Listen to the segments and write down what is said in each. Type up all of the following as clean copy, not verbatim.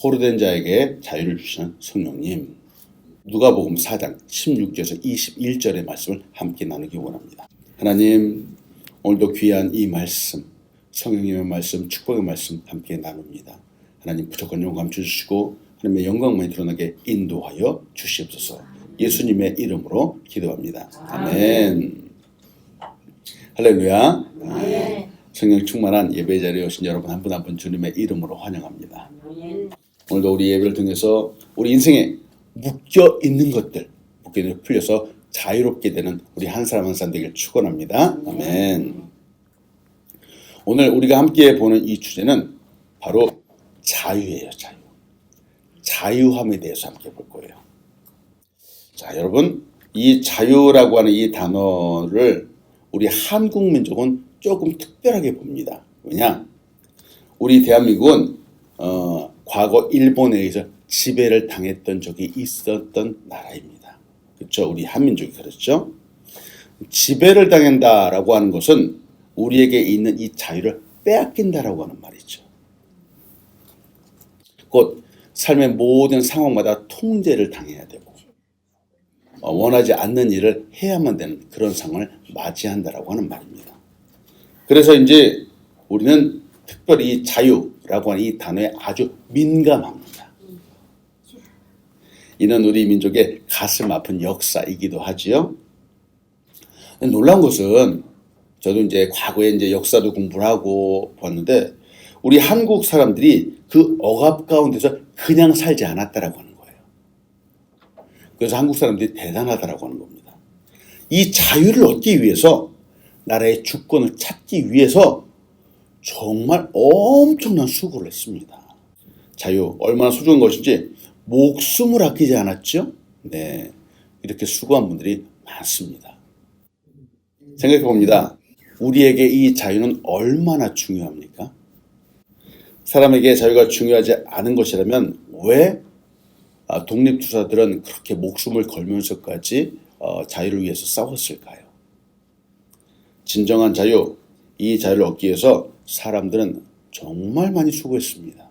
포로된 자에게 자유를 주시는 성령님. 누가복음 4장 16절에서 21절의 말씀을 함께 나누기 원합니다. 하나님, 오늘도 귀한 이 말씀, 성령님의 말씀, 축복의 말씀 함께 나눕니다. 하나님 부족한 영감 주시고 하나님의 영광만이 드러나게 인도하여 주시옵소서. 예수님의 이름으로 기도합니다. 아멘. 할렐루야. 아멘. 성령 충만한 예배 자리에 오신 여러분 한 분 한 분 주님의 이름으로 환영합니다. 아멘. 오늘도 우리 예배를 통해서 우리 인생에 묶여 있는 것들, 풀려서 자유롭게 되는 우리 한 사람 한 사람 되길 축원합니다. 아멘. 오늘 우리가 함께 보는 이 주제는 바로 자유예요. 자유. 자유함에 대해서 함께 볼 거예요. 자, 여러분, 이 자유라고 하는 이 단어를 우리 한국 민족은 조금 특별하게 봅니다. 왜냐? 우리 대한민국은 과거 일본에 의해서 지배를 당했던 적이 있었던 나라입니다. 그렇죠? 우리 한민족이 그렇죠? 지배를 당한다라고 하는 것은 우리에게 있는 이 자유를 빼앗긴다라고 하는 말이죠. 곧 삶의 모든 상황마다 통제를 당해야 되고 원하지 않는 일을 해야만 되는 그런 상황을 맞이한다라고 하는 말입니다. 그래서 이제 우리는 특별히 이 자유라고 하는 이 단어에 아주 민감합니다. 이는 우리 민족의 가슴 아픈 역사이기도 하지요. 놀라운 것은 저도 이제 과거에 이제 역사도 공부를 하고 봤는데 우리 한국 사람들이 그 억압 가운데서 그냥 살지 않았다라고 하는 거예요. 그래서 한국 사람들이 대단하다라고 하는 겁니다. 이 자유를 얻기 위해서 나라의 주권을 찾기 위해서 정말 엄청난 수고를 했습니다. 자유 얼마나 소중한 것인지 목숨을 아끼지 않았죠? 네, 이렇게 수고한 분들이 많습니다. 생각해 봅니다. 우리에게 이 자유는 얼마나 중요합니까? 사람에게 자유가 중요하지 않은 것이라면 왜 독립투사들은 그렇게 목숨을 걸면서까지 자유를 위해서 싸웠을까요? 진정한 자유, 이 자유를 얻기 위해서 사람들은 정말 많이 수고했습니다.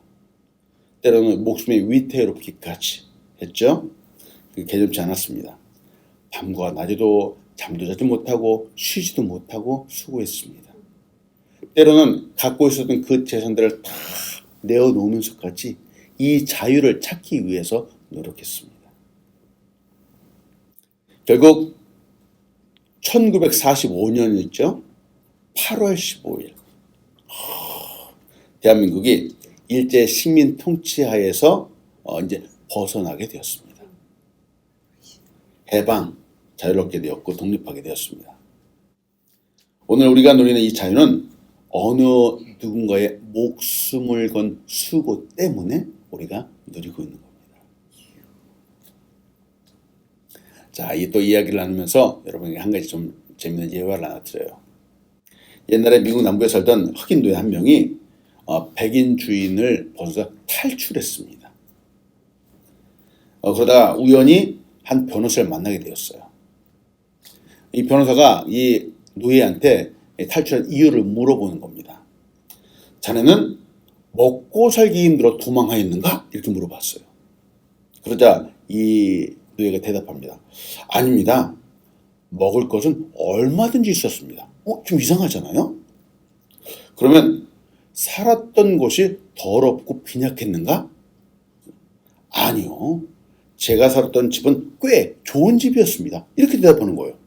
때로는 목숨이 위태롭기까지 했죠. 그게 개념치 않았습니다. 밤과 낮에도 잠도 자지 못하고 쉬지도 못하고 수고했습니다. 때로는 갖고 있었던 그 재산들을 다 내어놓으면서까지 이 자유를 찾기 위해서 노력했습니다. 결국 1945년이었죠. 8월 15일 대한민국이 일제 식민 통치하에서 이제 벗어나게 되었습니다. 해방, 자유롭게 되었고 독립하게 되었습니다. 오늘 우리가 누리는 이 자유는 어느 누군가의 목숨을 건 수고 때문에 우리가 누리고 있는 겁니다. 자, 이 또 이야기를 나누면서 여러분에게 한 가지 좀 재미있는 예화를 하나 드려요. 옛날에 미국 남부에 살던 흑인 노예 한 명이 백인 주인을 벗어서 탈출했습니다. 그러다가 우연히 한 변호사를 만나게 되었어요. 이 변호사가 이 노예한테 탈출한 이유를 물어보는 겁니다. 자네는 먹고 살기 힘들어 도망하였는가? 이렇게 물어봤어요. 그러자 이 노예가 대답합니다. 아닙니다. 먹을 것은 얼마든지 있었습니다. 좀 이상하잖아요? 그러면 살았던 곳이 더럽고 빈약했는가? 아니요. 제가 살았던 집은 꽤 좋은 집이었습니다. 이렇게 대답하는 거예요.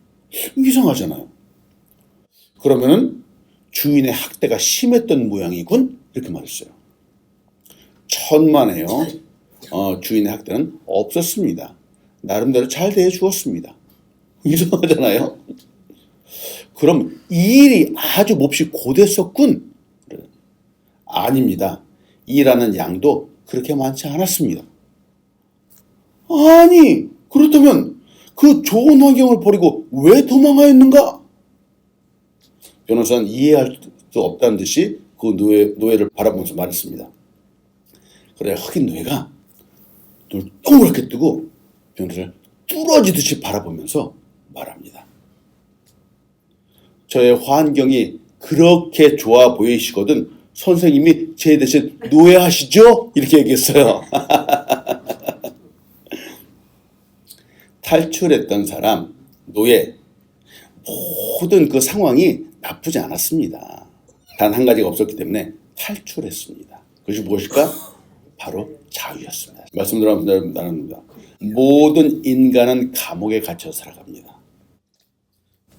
이상하잖아요. 그러면은 주인의 학대가 심했던 모양이군? 이렇게 말했어요. 천만에요. 주인의 학대는 없었습니다. 나름대로 잘 대해주었습니다. 이상하잖아요. 그럼 이 일이 아주 몹시 고됐었군? 아닙니다. 일하는 양도 그렇게 많지 않았습니다. 아니, 그렇다면 그 좋은 환경을 버리고 왜 도망하였는가? 변호사는 이해할 수 없다는 듯이 그 노예를 바라보면서 말했습니다. 그래, 흑인 노예가 눈을 동그랗게 뜨고 변호사를 뚫어지듯이 바라보면서 말합니다. 저의 환경이 그렇게 좋아 보이시거든 선생님이 제 대신 노예하시죠? 이렇게 얘기했어요. 탈출했던 사람, 노예, 모든 그 상황이 나쁘지 않았습니다. 단 한 가지가 없었기 때문에 탈출했습니다. 그것이 무엇일까? 바로 자유였습니다. 말씀드리면 나눕니다. 모든 인간은 감옥에 갇혀 살아갑니다.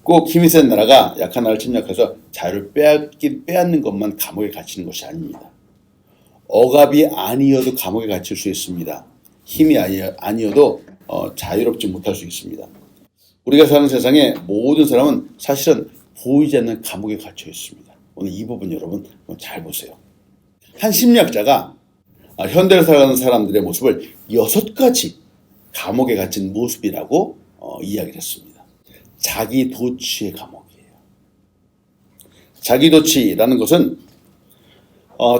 꼭 힘이 센 나라가 약한 나라를 침략해서 자유를 빼앗는 것만 감옥에 갇히는 것이 아닙니다. 억압이 아니어도 감옥에 갇힐 수 있습니다. 힘이 아니어도 자유롭지 못할 수 있습니다. 우리가 사는 세상에 모든 사람은 사실은 보이지 않는 감옥에 갇혀 있습니다. 오늘 이 부분 여러분 잘 보세요. 한 심리학자가 현대를 살아가는 사람들의 모습을 6가지 감옥에 갇힌 모습이라고 이야기를 했습니다. 자기 도취의 감옥이에요. 자기 도취라는 것은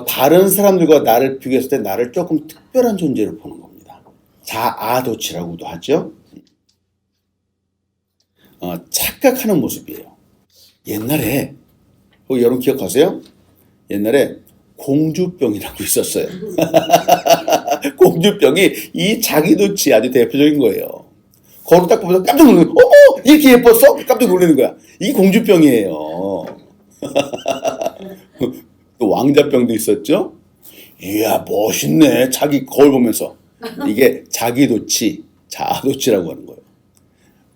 다른 사람들과 나를 비교했을 때 나를 조금 특별한 존재로 보는 겁니다. 자아도취라고도 하죠. 착각하는 모습이에요. 옛날에 여러분 기억하세요? 옛날에 공주병이라고 있었어요. 공주병이 이 자기도취 아주 대표적인 거예요. 거울 딱 보면서 깜짝 놀라는 거야. 어머! 이렇게 예뻤어? 깜짝 놀라는 거야. 이게 공주병이에요. 또 왕자병도 있었죠? 이야, 멋있네. 자기 거울 보면서. 이게 자기도취, 자아도취라고 하는 거예요.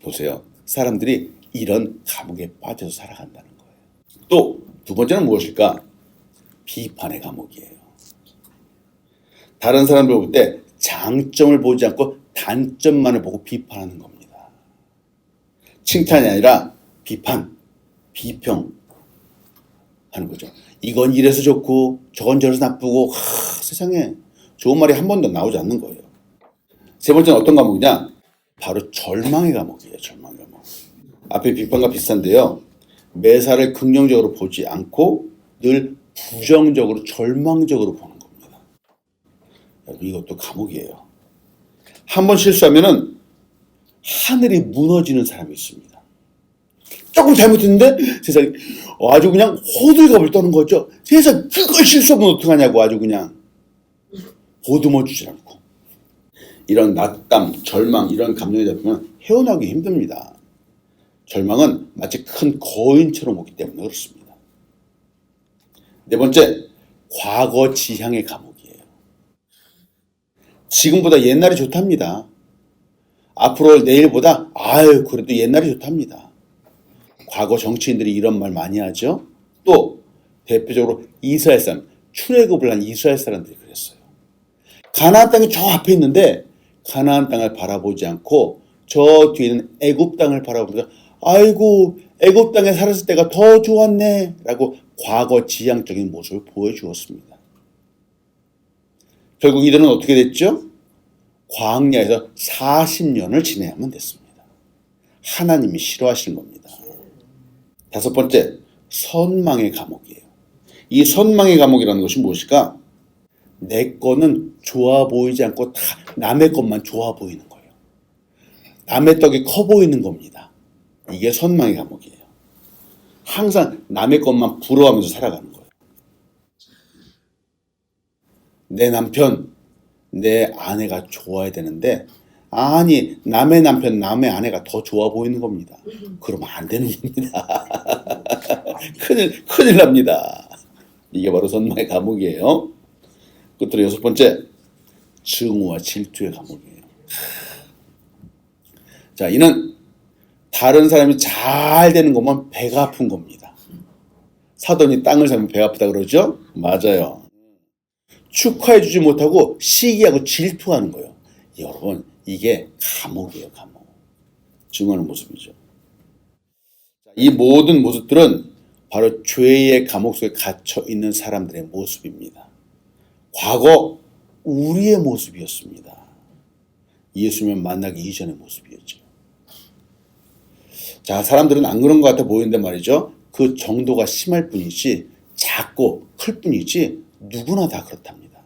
보세요. 사람들이 이런 감옥에 빠져서 살아간다는 거예요. 또 두 번째는 무엇일까? 비판의 감옥이에요. 다른 사람들 볼 때 장점을 보지 않고 단점만을 보고 비판하는 겁니다. 칭찬이 아니라 비판, 비평 하는 거죠. 이건 이래서 좋고 저건 저래서 나쁘고 세상에 좋은 말이 한 번도 나오지 않는 거예요. 세 번째는 어떤 감옥이냐? 바로 절망의 감옥이에요. 절망의 감옥. 앞에 비판과 비슷한데요. 매사를 긍정적으로 보지 않고 늘 부정적으로 절망적으로 보는 겁니다. 이것도 감옥이에요. 한 번 실수하면은 하늘이 무너지는 사람이 있습니다. 조금 잘못했는데 세상에 아주 그냥 호들갑을 떠는 거죠. 세상 그걸 실수하면 어떡하냐고 아주 그냥 보듬어 주지 않고. 이런 낙담, 절망 이런 감정이 잡히면 헤어나기 힘듭니다. 절망은 마치 큰 거인처럼 오기 때문에 그렇습니다. 네 번째, 과거 지향의 감옥이에요. 지금보다 옛날이 좋답니다. 앞으로 내일보다 그래도 옛날이 좋답니다. 과거 정치인들이 이런 말 많이 하죠. 또 대표적으로 이스라엘 사람, 출애굽을 한 이스라엘 사람들이 그랬어요. 가나안 땅이 저 앞에 있는데 가나안 땅을 바라보지 않고 저 뒤에 있는 애굽 땅을 바라보면서 아이고 애굽 땅에 살았을 때가 더 좋았네 라고 과거 지향적인 모습을 보여주었습니다. 결국 이들은 어떻게 됐죠? 광야에서 40년을 지내야만 됐습니다. 하나님이 싫어하시는 겁니다. 다섯 번째, 선망의 감옥이에요. 이 선망의 감옥이라는 것이 무엇일까? 내 거는 좋아 보이지 않고 다 남의 것만 좋아 보이는 거예요. 남의 떡이 커 보이는 겁니다. 이게 선망의 감옥이에요. 항상 남의 것만 부러워하면서 살아가는 거예요. 내 남편, 내 아내가 좋아야 되는데 아니 남의 남편, 남의 아내가 더 좋아 보이는 겁니다. 그러면 안 되는 겁니다. 큰일 납니다. 이게 바로 선망의 감옥이에요. 끝으로 여섯 번째, 증오와 질투의 감옥이에요. 자, 이는 다른 사람이 잘 되는 것만 배가 아픈 겁니다. 사돈이 땅을 사면 배가 아프다 그러죠? 맞아요. 축하해주지 못하고 시기하고 질투하는 거예요. 여러분, 이게 감옥이에요, 감옥. 증오하는 모습이죠. 이 모든 모습들은 바로 죄의 감옥 속에 갇혀 있는 사람들의 모습입니다. 과거 우리의 모습이었습니다. 예수님 만나기 이전의 모습이었죠. 자, 사람들은 안 그런 것 같아 보이는데 말이죠. 그 정도가 심할 뿐이지 작고 클 뿐이지 누구나 다 그렇답니다.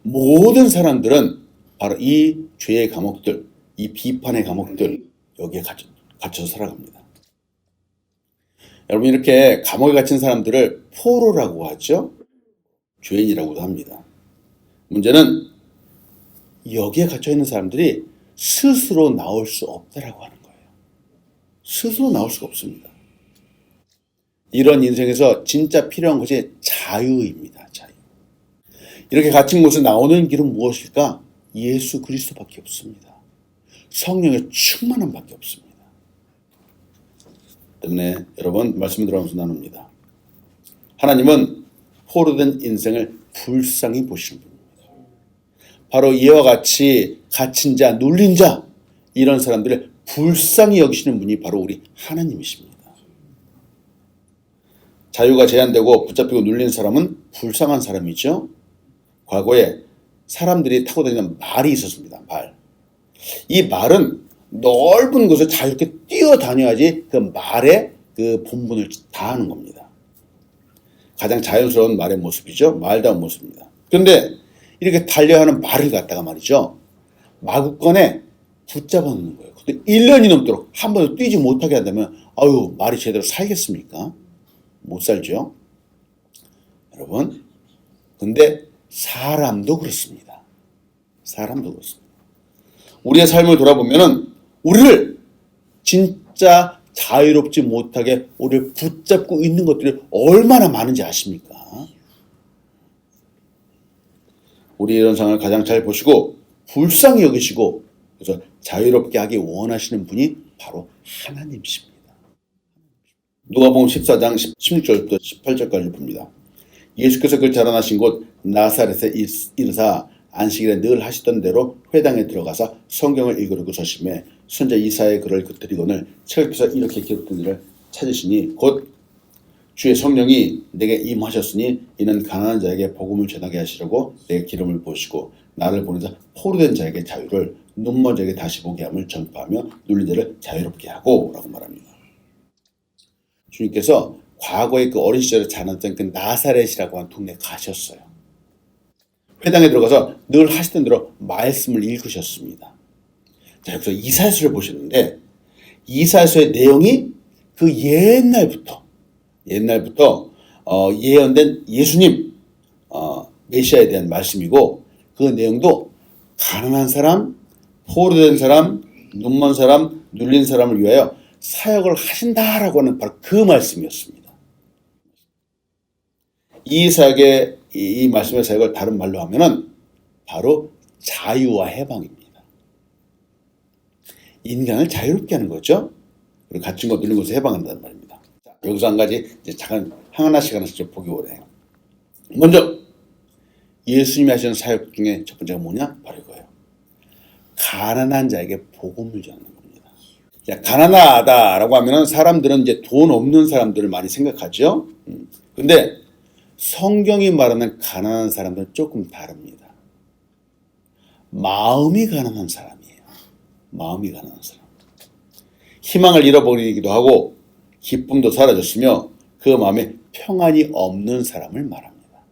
모든 사람들은 바로 이 죄의 감옥들, 이 비판의 감옥들 여기에 갇혀서 살아갑니다. 여러분 이렇게 감옥에 갇힌 사람들을 포로라고 하죠. 죄인이라고도 합니다. 문제는 여기에 갇혀있는 사람들이 스스로 나올 수 없다라고 하는 거예요. 스스로 나올 수가 없습니다. 이런 인생에서 진짜 필요한 것이 자유입니다. 자유. 이렇게 갇힌 곳에 나오는 길은 무엇일까? 예수 그리스도밖에 없습니다. 성령의 충만함밖에 없습니다. 때문에 여러분 말씀을 들어가면서 나눕니다. 하나님은 포로된 인생을 불쌍히 보시는 분입니다. 바로 이와 같이 갇힌 자, 눌린 자 이런 사람들을 불쌍히 여기시는 분이 바로 우리 하나님이십니다. 자유가 제한되고 붙잡히고 눌린 사람은 불쌍한 사람이죠. 과거에 사람들이 타고 다니는 말이 있었습니다. 말. 이 말은 넓은 곳을 자유롭게 뛰어다녀야지 그 말의 그 본분을 다하는 겁니다. 가장 자연스러운 말의 모습이죠. 말다운 모습입니다. 그런데 이렇게 달려하는 말을 갖다가 말이죠. 마구간에 붙잡아 놓는 거예요. 근데 1년이 넘도록 한 번도 뛰지 못하게 한다면 아유 말이 제대로 살겠습니까? 못 살죠. 여러분. 근데 사람도 그렇습니다. 사람도 그렇습니다. 우리의 삶을 돌아보면은 우리를 진짜 자유롭지 못하게 우리를 붙잡고 있는 것들이 얼마나 많은지 아십니까? 우리 이런 상황을 가장 잘 보시고 불쌍히 여기시고 그래서 자유롭게 하기 원하시는 분이 바로 하나님이십니다. 누가복음 14장 16절부터 18절까지 봅니다. 예수께서 그 자라나신 곳 나사렛에 이르사 안식일에 늘 하시던 대로 회당에 들어가서 성경을 읽으려고 서심해 선자 이사야의 글을 곁들이거늘 책을 펴서 이렇게 기록된 일을 찾으시니 곧 주의 성령이 내게 임하셨으니 이는 가난한 자에게 복음을 전하게 하시려고 내 기름을 부으시고 나를 보내사 포로된 자에게 자유를 눈먼 자에게 다시 보게 함을 전파하며 눌린 자를 자유롭게 하고 라고 말합니다. 주님께서 과거에 그 어린 시절에 자랐던 그 나사렛이라고 하는 동네에 가셨어요. 회당에 들어가서 늘 하시던 대로 말씀을 읽으셨습니다. 자, 여기서 이사야서를 보셨는데 이사야서의 내용이 그 옛날부터 예언된 예수님 메시아에 대한 말씀이고 그 내용도 가난한 사람, 포로된 사람, 눈먼 사람, 눌린 사람을 위하여 사역을 하신다라고 하는 바로 그 말씀이었습니다. 이 말씀의 사역을 다른 말로 하면은 바로 자유와 해방입니다. 인간을 자유롭게 하는 거죠. 그리고 갇힌 것 눌린 것을 해방한다는 말입니다. 자, 여기서 한 가지 이제 잠깐 하나씩 좀 보기 원해요. 먼저 예수님이 하시는 사역 중에 첫 번째가 뭐냐? 바로 이거예요. 가난한 자에게 복음을 전하는 겁니다. 자, 가난하다라고 하면은 사람들은 이제 돈 없는 사람들을 많이 생각하죠. 근데 성경이 말하는 가난한 사람들은 조금 다릅니다. 마음이 가난한 사람이에요. 마음이 가난한 사람. 희망을 잃어버리기도 하고 기쁨도 사라졌으며 그 마음에 평안이 없는 사람을 말합니다.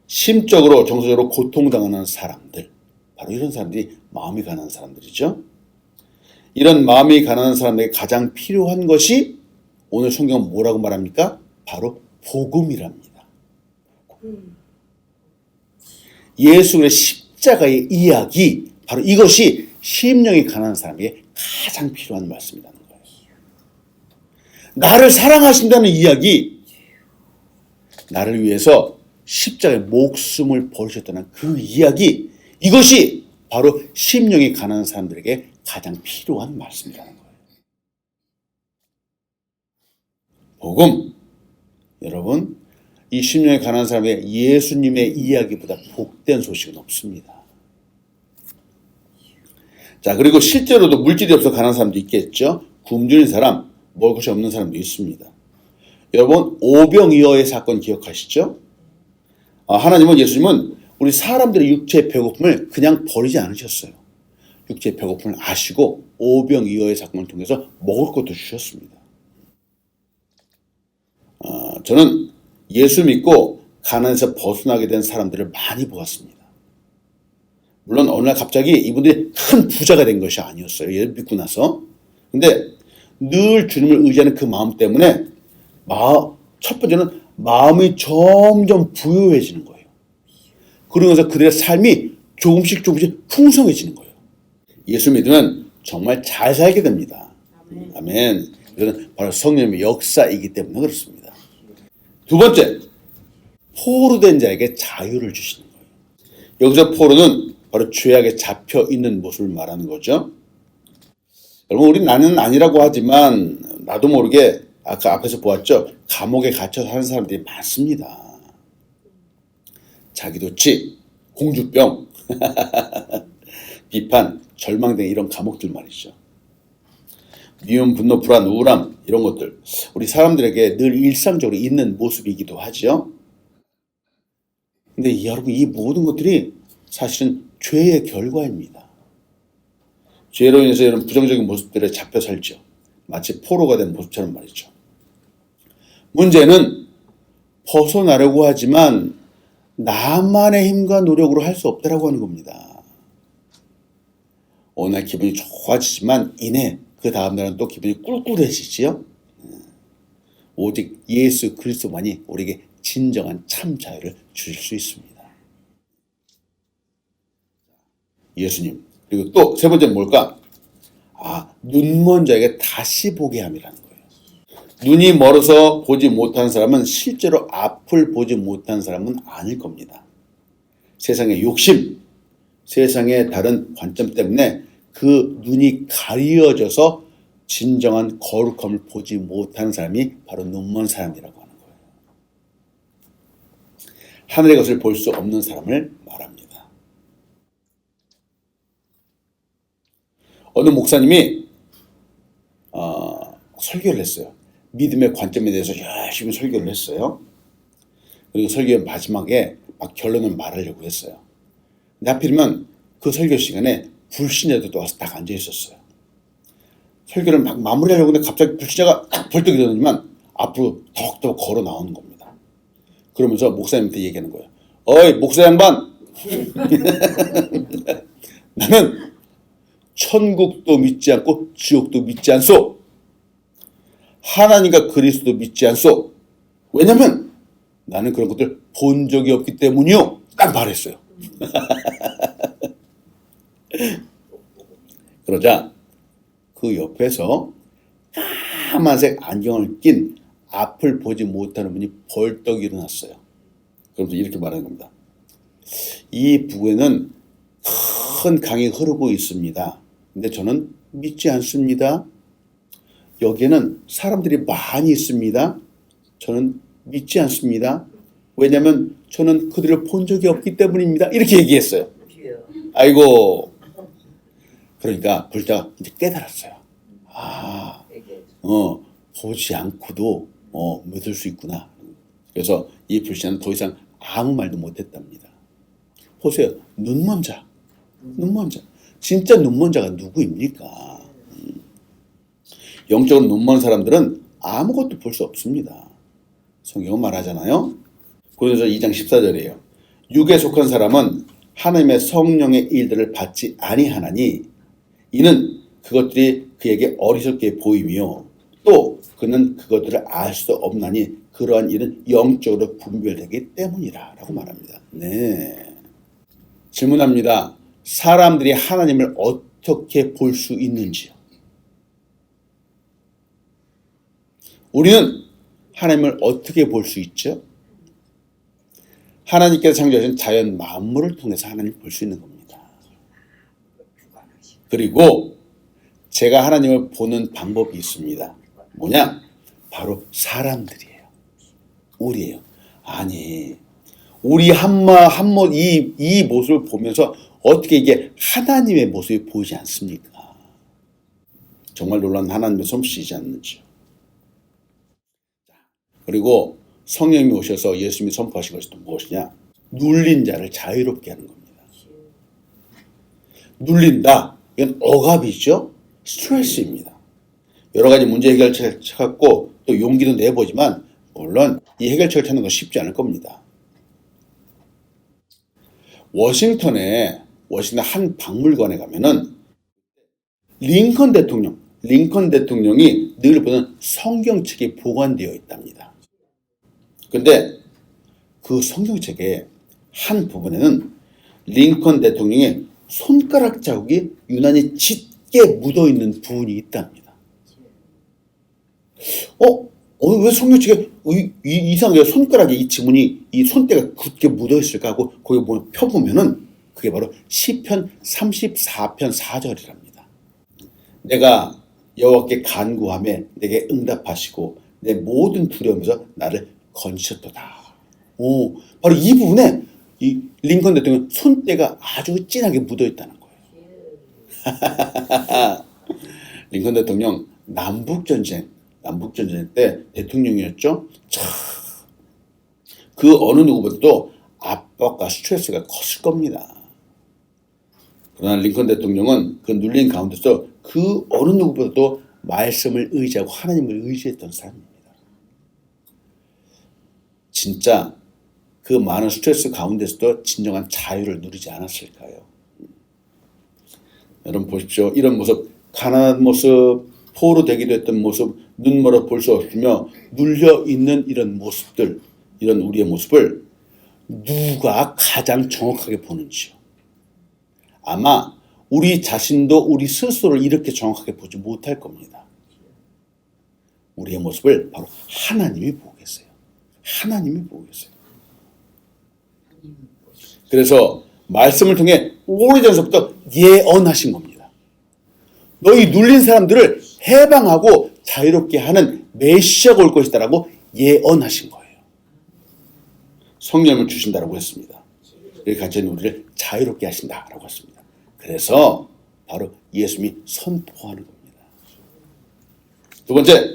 심적으로 정서적으로 고통당하는 사람들. 바로 이런 사람들이 마음이 가난한 사람들이죠. 이런 마음이 가난한 사람에게 가장 필요한 것이 오늘 성경은 뭐라고 말합니까? 바로 복음이랍니다. 예수의 십자가의 이야기, 바로 이것이 심령이 가난한 사람에게 가장 필요한 말씀이라는 거예요. 나를 사랑하신다는 이야기, 나를 위해서 십자가의 목숨을 버리셨다는 그 이야기, 이것이 바로 심령이 가난한 사람들에게 가장 필요한 말씀이라는 거예요. 복음, 여러분, 이 심령이 가난한 사람에게 예수님의 이야기보다 복된 소식은 없습니다. 자, 그리고 실제로도 물질이 없어 가난한 사람도 있겠죠. 굶주린 사람, 먹을 것이 없는 사람도 있습니다. 여러분, 오병이어의 사건 기억하시죠? 하나님은, 예수님은 우리 사람들의 육체의 배고픔을 그냥 버리지 않으셨어요. 육체의 배고픔을 아시고 오병이어의 사건을 통해서 먹을 것도 주셨습니다. 저는 예수 믿고 가난에서 벗어나게 된 사람들을 많이 보았습니다. 물론 어느 날 갑자기 이분들이 큰 부자가 된 것이 아니었어요. 예수 믿고 나서. 근데 늘 주님을 의지하는 그 마음 때문에 첫 번째는 마음이 점점 부유해지는 거예요. 그러면서 그들의 삶이 조금씩 풍성해지는 거예요. 예수 믿으면 정말 잘 살게 됩니다. 아멘. 이것은 바로 성령의 역사이기 때문에 그렇습니다. 두 번째, 포로된 자에게 자유를 주시는 거예요. 여기서 포로는 바로 죄악에 잡혀 있는 모습을 말하는 거죠. 여러분, 우리 나는 아니라고 하지만 나도 모르게 아까 앞에서 보았죠. 감옥에 갇혀 사는 사람들이 많습니다. 자기도취, 공주병, 비판, 절망 등 이런 감옥들 말이죠. 미움, 분노, 불안, 우울함 이런 것들 우리 사람들에게 늘 일상적으로 있는 모습이기도 하죠. 근데 여러분, 이 모든 것들이 사실은 죄의 결과입니다. 죄로 인해서 이런 부정적인 모습들에 잡혀 살죠. 마치 포로가 된 모습처럼 말이죠. 문제는 벗어나려고 하지만 나만의 힘과 노력으로 할 수 없다라고 하는 겁니다. 어느 날 기분이 좋아지지만 이내 그 다음날은 또 기분이 꿀꿀해지지요. 오직 예수 그리스도만이 우리에게 진정한 참 자유를 주실 수 있습니다. 예수님. 그리고 또 세 번째는 뭘까? 눈먼 자에게 다시 보게 함이라는 거예요. 눈이 멀어서 보지 못한 사람은 실제로 앞을 보지 못한 사람은 아닐 겁니다. 세상의 욕심, 세상의 다른 관점 때문에 그 눈이 가려져서 진정한 거룩함을 보지 못하는 사람이 바로 눈먼 사람이라고 하는 거예요. 하늘의 것을 볼 수 없는 사람을 말합니다. 어느 목사님이 설교를 했어요. 믿음의 관점에 대해서 열심히 설교를 했어요. 그리고 설교의 마지막에 막 결론을 말하려고 했어요. 근데 하필이면 그 설교 시간에 불신자들도 와서 딱 앉아 있었어요. 설교를 막 마무리하려고 했는데 갑자기 불신자가 딱 벌떡 일어나지만 앞으로 더욱더 걸어 나오는 겁니다. 그러면서 목사님한테 얘기하는 거예요. 어이 목사 양반, 나는 천국도 믿지 않고 지옥도 믿지 않소. 하나님과 그리스도 믿지 않소. 왜냐면 나는 그런 것들 본 적이 없기 때문이요. 딱 말했어요. 그러자 그 옆에서 까만색 안경을 낀 앞을 보지 못하는 분이 벌떡 일어났어요. 그러면서 이렇게 말하는 겁니다. 이 부에는 큰 강이 흐르고 있습니다. 근데 저는 믿지 않습니다. 여기에는 사람들이 많이 있습니다. 저는 믿지 않습니다. 왜냐하면 저는 그들을 본 적이 없기 때문입니다. 이렇게 얘기했어요. 아이고. 그러니까 불자가 이제 깨달았어요. 보지 않고도 믿을 수 있구나. 그래서 이 불자는 더 이상 아무 말도 못했답니다. 보세요. 눈먼 자. 진짜 눈먼 자가 누구입니까? 영적으로 눈먼 사람들은 아무것도 볼 수 없습니다. 성경은 말하잖아요. 고린도서 2장 14절이에요. 육에 속한 사람은 하나님의 성령의 일들을 받지 아니하나니 이는 그것들이 그에게 어리석게 보이며 또 그는 그것들을 알 수 없나니 그러한 일은 영적으로 분별되기 때문이라 라고 말합니다. 네. 질문합니다. 사람들이 하나님을 어떻게 볼 수 있는지요? 우리는 하나님을 어떻게 볼 수 있죠? 하나님께서 창조하신 자연 만물을 통해서 하나님을 볼 수 있는 겁니다. 그리고 제가 하나님을 보는 방법이 있습니다. 뭐냐? 바로 사람들이에요. 우리예요. 아니, 우리 이 모습을 보면서 어떻게 이게 하나님의 모습이 보이지 않습니까? 정말 놀라운 하나님의 솜씨이지 않는지요. 그리고 성령님이 오셔서 예수님이 선포하신 것이 또 무엇이냐? 눌린 자를 자유롭게 하는 겁니다. 눌린다. 이건 억압이죠. 스트레스입니다. 여러 가지 문제 해결책을 찾고 또 용기도 내보지만 물론 이 해결책을 찾는 건 쉽지 않을 겁니다. 워싱턴 한 박물관에 가면은 링컨 대통령이 늘 보는 성경책이 보관되어 있답니다. 근데 그 성경책의 한 부분에는 링컨 대통령의 손가락 자국이 유난히 짙게 묻어있는 부분이 있답니다. 왜 성경책에 이상하게 손가락에 이 지문이 이 손때가 굳게 묻어있을까 하고 거기 보면 펴보면은 그게 바로 시편 34편 4절이랍니다. 내가 여호와께 간구하며 내게 응답하시고 내 모든 두려움에서 나를 건지셨도다. 바로 이 부분에 이 링컨 대통령 손때가 아주 진하게 묻어있다는 거예요. 링컨 대통령 남북전쟁 때 대통령이었죠. 그 어느 누구보다도 압박과 스트레스가 컸을 겁니다. 그러나 링컨 대통령은 그 눌린 가운데서 그 어느 누구보다도 말씀을 의지하고 하나님을 의지했던 사람입니다. 진짜 그 많은 스트레스 가운데서도 진정한 자유를 누리지 않았을까요? 여러분 보십시오. 이런 모습, 가난한 모습, 포로되기도 했던 모습, 눈멀어 볼 수 없으며 눌려있는 이런 모습들, 이런 우리의 모습을 누가 가장 정확하게 보는지요? 아마 우리 자신도 우리 스스로를 이렇게 정확하게 보지 못할 겁니다. 우리의 모습을 바로 하나님이 보고 계세요. 하나님이 보고 계세요. 그래서 말씀을 통해 오래전서부터 예언하신 겁니다. 너희 눌린 사람들을 해방하고 자유롭게 하는 메시아가 올 것이다라고 예언하신 거예요. 성령을 주신다라고 했습니다. 여기 갇혀있는 우리를 자유롭게 하신다라고 했습니다. 그래서 바로 예수님이 선포하는 겁니다. 두 번째,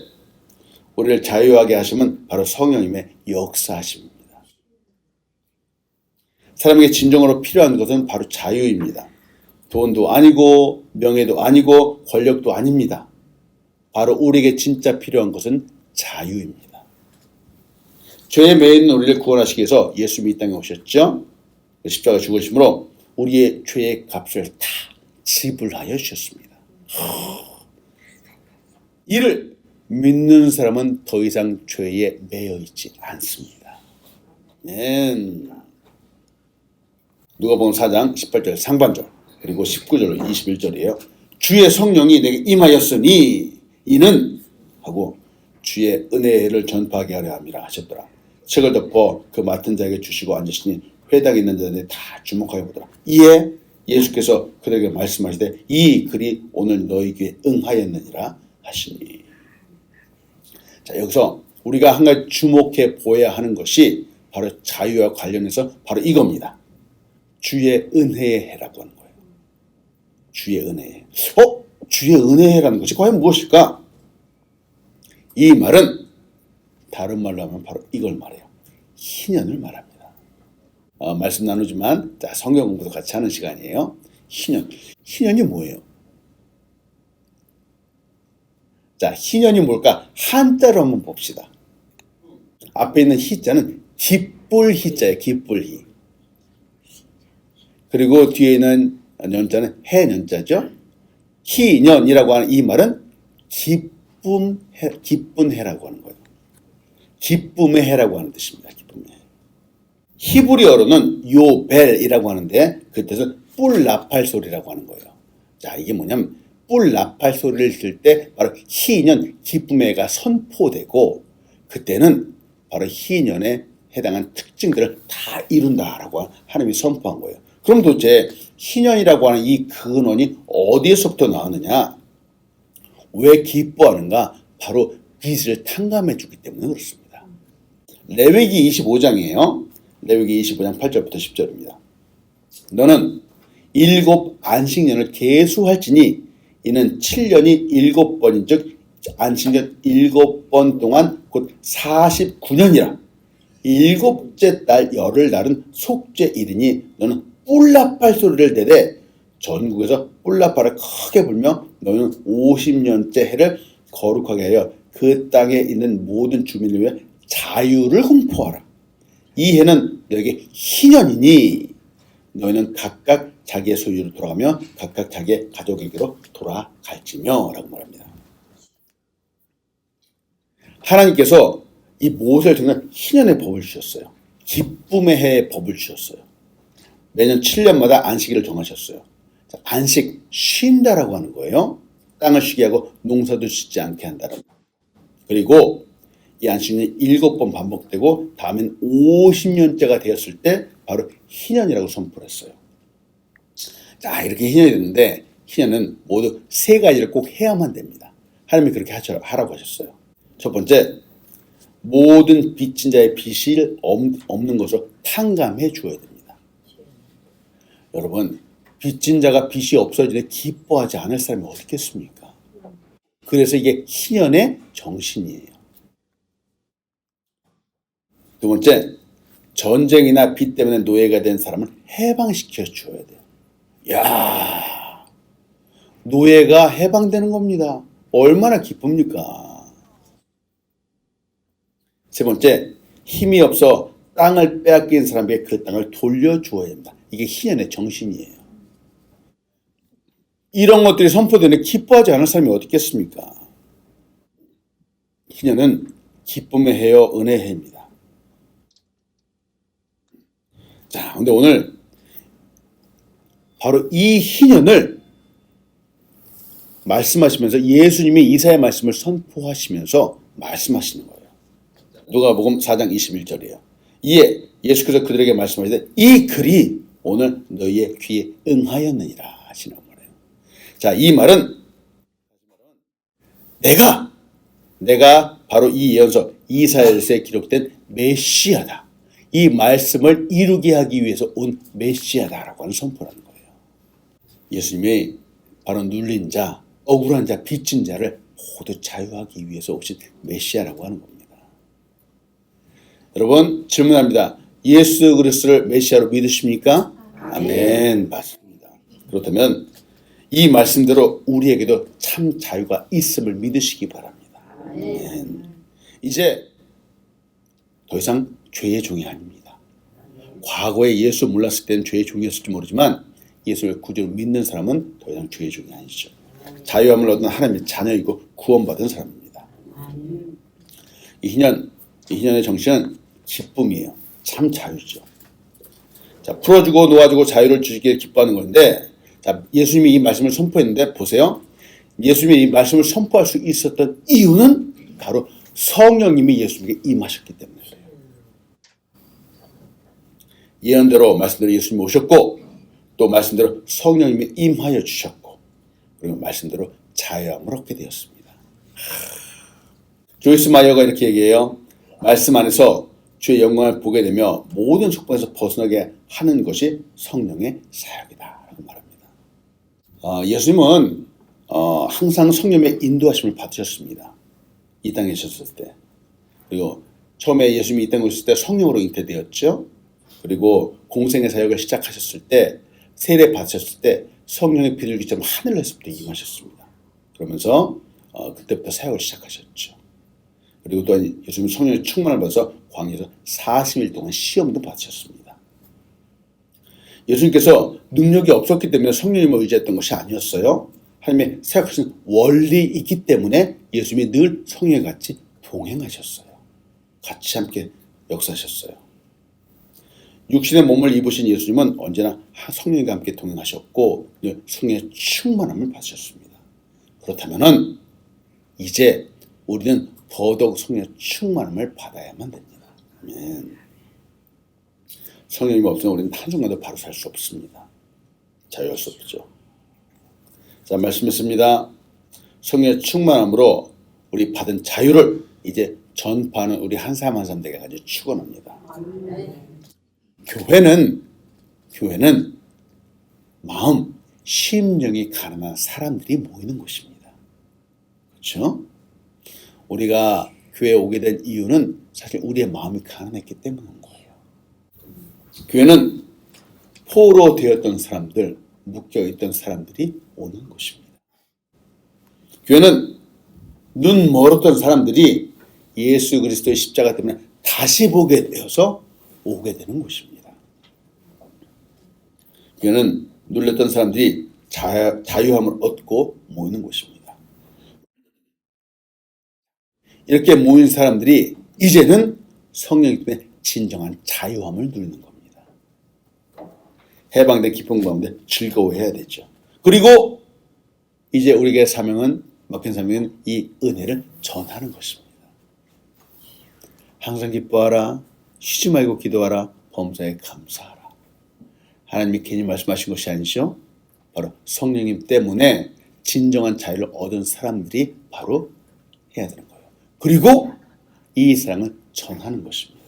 우리를 자유하게 하시면 바로 성령님의 역사하심입니다. 사람에게 진정으로 필요한 것은 바로 자유입니다. 돈도 아니고 명예도 아니고 권력도 아닙니다. 바로 우리에게 진짜 필요한 것은 자유입니다. 죄에 매여 있는 우리를 구원하시기 위해서 예수님이 이 땅에 오셨죠. 십자가 죽으심으로 우리의 죄의 값을 다 지불하여 주셨습니다. 이를 믿는 사람은 더 이상 죄에 매여 있지 않습니다. 누가복음 4장 18절 상반절 그리고 19절로 21절이에요. 주의 성령이 내게 임하였으니 이는 하고 주의 은혜를 전파하게 하려 함이라 하셨더라. 책을 덮어 그 맡은 자에게 주시고 앉으시니 회당에 있는 자들이 다 주목하여 보더라. 이에 예수께서 그들에게 말씀하시되 이 글이 오늘 너희 귀에 응하였느니라 하시니. 자, 여기서 우리가 한 가지 주목해 보아야 하는 것이 바로 자유와 관련해서 바로 이겁니다. 주의 은혜의 해라고 하는 거예요. 주의 은혜의. 주의 은혜라는 것이 과연 무엇일까? 이 말은 다른 말로 하면 바로 이걸 말해요. 희년을 말합니다. 말씀 나누지만 자, 성경 공부도 같이 하는 시간이에요. 희년. 희년이 뭐예요? 자, 희년이 뭘까? 한자로 한번 봅시다. 앞에 있는 희자는 기쁠 희자예요. 기쁠 희. 그리고 뒤에 있는 년자는 해년자죠. 희년이라고 하는 이 말은 기쁜 해라고 하는 거예요. 기쁨의 해라고 하는 뜻입니다. 기쁨의 해. 히브리어로는 요벨이라고 하는데 그 뜻은 뿔 나팔 소리라고 하는 거예요. 자, 이게 뭐냐면 뿔 나팔 소리를 들 때 바로 희년, 기쁨의 해가 선포되고 그때는 바로 희년에 해당한 특징들을 다 이룬다라고 하나님이 선포한 거예요. 그럼 도대체 희년이라고 하는 이 근원이 어디에서부터 나왔느냐? 왜 기뻐하는가? 바로 빚을 탕감해 주기 때문에 그렇습니다. 레위기 25장이에요. 레위기 25장 8절부터 10절입니다. 너는 7 안식년을 계수할지니 이는 7년이 7번인 즉 안식년 7번 동안 곧 49년이라 7째 달 열흘 날은 속죄일이니 너는 뿔나팔 소리를 내되 전국에서 뿔나팔을 크게 불며 너는 50년째 해를 거룩하게 하여 그 땅에 있는 모든 주민을 위해 자유를 공포하라. 이 해는 너에게 희년이니 너희는 각각 자기의 소유로 돌아가며 각각 자기의 가족에게로 돌아갈지며 라고 말합니다. 하나님께서 이 모세를 정말 희년의 법을 주셨어요. 기쁨의 해의 법을 주셨어요. 매년 7년마다 안식일을 정하셨어요. 안식, 쉰다라고 하는 거예요. 땅을 쉬게 하고 농사도 짓지 않게 한다는 거. 그리고 이 안식일이 7번 반복되고 다음엔 50년째가 되었을 때 바로 희년이라고 선포를 했어요. 자, 이렇게 희년이 됐는데 희년은 모두 3가지를 꼭 해야만 됩니다. 하나님이 그렇게 하라고 하셨어요. 첫 번째, 모든 빚진 자의 빚이 없는 것으로 탕감해 주어야 됩니다. 여러분, 빚진 자가 빚이 없어지는데 기뻐하지 않을 사람이 어디 있겠습니까? 그래서 이게 희년의 정신이에요. 두 번째, 전쟁이나 빚 때문에 노예가 된 사람을 해방시켜 주어야 돼요. 야, 노예가 해방되는 겁니다. 얼마나 기쁩니까? 세 번째, 힘이 없어 땅을 빼앗긴 사람에게 그 땅을 돌려주어야 됩니다. 이게 희년의 정신이에요. 이런 것들이 선포되는 기뻐하지 않을 사람이 어디 있겠습니까? 희년은 기쁨의 해요, 은혜의 해입니다. 자, 근데 오늘 바로 이 희년을 말씀하시면서 예수님이 이사야 말씀을 선포하시면서 말씀하시는 거예요. 누가복음 4장 21절이에요. 이에 예수께서 그들에게 말씀하시되 이 글이 오늘 너희의 귀에 응하였느니라 하시는 거예요. 자, 이 말은 내가 바로 이 예언서 이사야서에 기록된 메시아다. 이 말씀을 이루게 하기 위해서 온 메시아다라고 하는 선포라는 거예요. 예수님이 바로 눌린 자, 억울한 자, 빚진 자를 모두 자유하기 위해서 오신 메시아라고 하는 겁니다. 여러분, 질문합니다. 예수 그리스도를 메시아로 믿으십니까? 아멘. 맞습니다. 그렇다면 이 말씀대로 우리에게도 참 자유가 있음을 믿으시기 바랍니다. 아멘. 이제 더 이상 죄의 종이 아닙니다. 과거에 예수 몰랐을 때는 죄의 종이었을지 모르지만 예수를 구주로 믿는 사람은 더 이상 죄의 종이 아니죠. 자유함을 얻은 하나님의 자녀이고 구원받은 사람입니다. 이 희년의 정신은 기쁨이에요. 참 자유죠. 자, 풀어주고 놓아주고 자유를 주시기에 기뻐하는 건데, 자, 예수님이 이 말씀을 선포했는데 보세요. 예수님이 이 말씀을 선포할 수 있었던 이유는 바로 성령님이 예수님에게 임하셨기 때문이에요. 예언대로 말씀대로 예수님이 오셨고 또 말씀대로 성령님이 임하여 주셨고 그리고 말씀대로 자유함을 얻게 되었습니다. 조이스 마이어가 이렇게 얘기해요. 말씀 안에서 주의 영광을 보게 되며 모든 속박에서 벗어나게 하는 것이 성령의 사역이다 라고 말합니다. 예수님은 항상 성령의 인도하심을 받으셨습니다. 이 땅에 계셨을 때. 그리고 처음에 예수님이 이 땅에 오셨을 때 성령으로 잉태되었죠. 그리고 공생의 사역을 시작하셨을 때 세례 받으셨을 때 성령의 비둘기처럼 하늘에서부터 임하셨습니다. 그러면서 그때부터 사역을 시작하셨죠. 그리고 또한 예수님 성령의 충만을 받아서 광야에서 40일 동안 시험도 받으셨습니다. 예수님께서 능력이 없었기 때문에 성령님을 의지했던 것이 아니었어요. 하나님의 사역하신 원리이기 때문에 예수님이 늘 성령과 같이 동행하셨어요. 같이 함께 역사하셨어요. 육신의 몸을 입으신 예수님은 언제나 성령과 함께 동행하셨고 성령의 충만함을 받으셨습니다. 그렇다면 이제 우리는 더더욱 성령의 충만함을 받아야만 됩니다. 아멘. 성령님이 없으면 우리는 한순간도 바로 살 수 없습니다. 자유할 수 없죠. 자, 말씀했습니다. 성령의 충만함으로 우리 받은 자유를 이제 전파하는 우리 한 사람 한 사람 되게 가지고 축원합니다. 교회는 마음, 심령이 가난한 사람들이 모이는 곳입니다. 그렇죠? 우리가 교회에 오게 된 이유는 사실 우리의 마음이 가난했기 때문인 거예요. 교회는 포로 되었던 사람들, 묶여있던 사람들이 오는 곳입니다. 교회는 눈 멀었던 사람들이 예수 그리스도의 십자가 때문에 다시 보게 되어서 오게 되는 곳입니다. 교회는 눌렸던 사람들이 자유함을 얻고 모이는 곳입니다. 이렇게 모인 사람들이 이제는 성령이기 때문에 진정한 자유함을 누리는 겁니다. 해방된 기쁨 가운데 즐거워해야 되죠. 그리고 이제 우리에게 맡긴 사명은 이 은혜를 전하는 것입니다. 항상 기뻐하라. 쉬지 말고 기도하라. 범사에 감사하라. 하나님이 괜히 말씀하신 것이 아니죠. 바로 성령님 때문에 진정한 자유를 얻은 사람들이 바로 해야 되는 거예요. 그리고 이 사랑을 전하는 것입니다.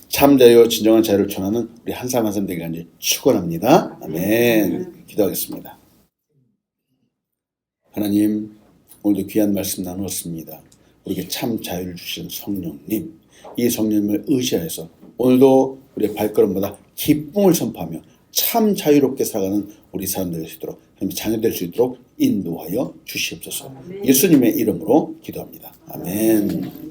참 자유, 진정한 자유를 전하는 우리 한 사람 한 사람 되게 간절히 축원합니다. 아멘. 기도하겠습니다. 하나님, 오늘도 귀한 말씀 나누었습니다. 우리에게 참 자유를 주신 성령님, 이 성령님을 의지하여서 오늘도 우리의 발걸음마다 기쁨을 선포하며 참 자유롭게 살아가는 우리 사람들 될 수 있도록, 자녀될 수 있도록 인도하여 주시옵소서. 예수님의 이름으로 기도합니다. 아멘.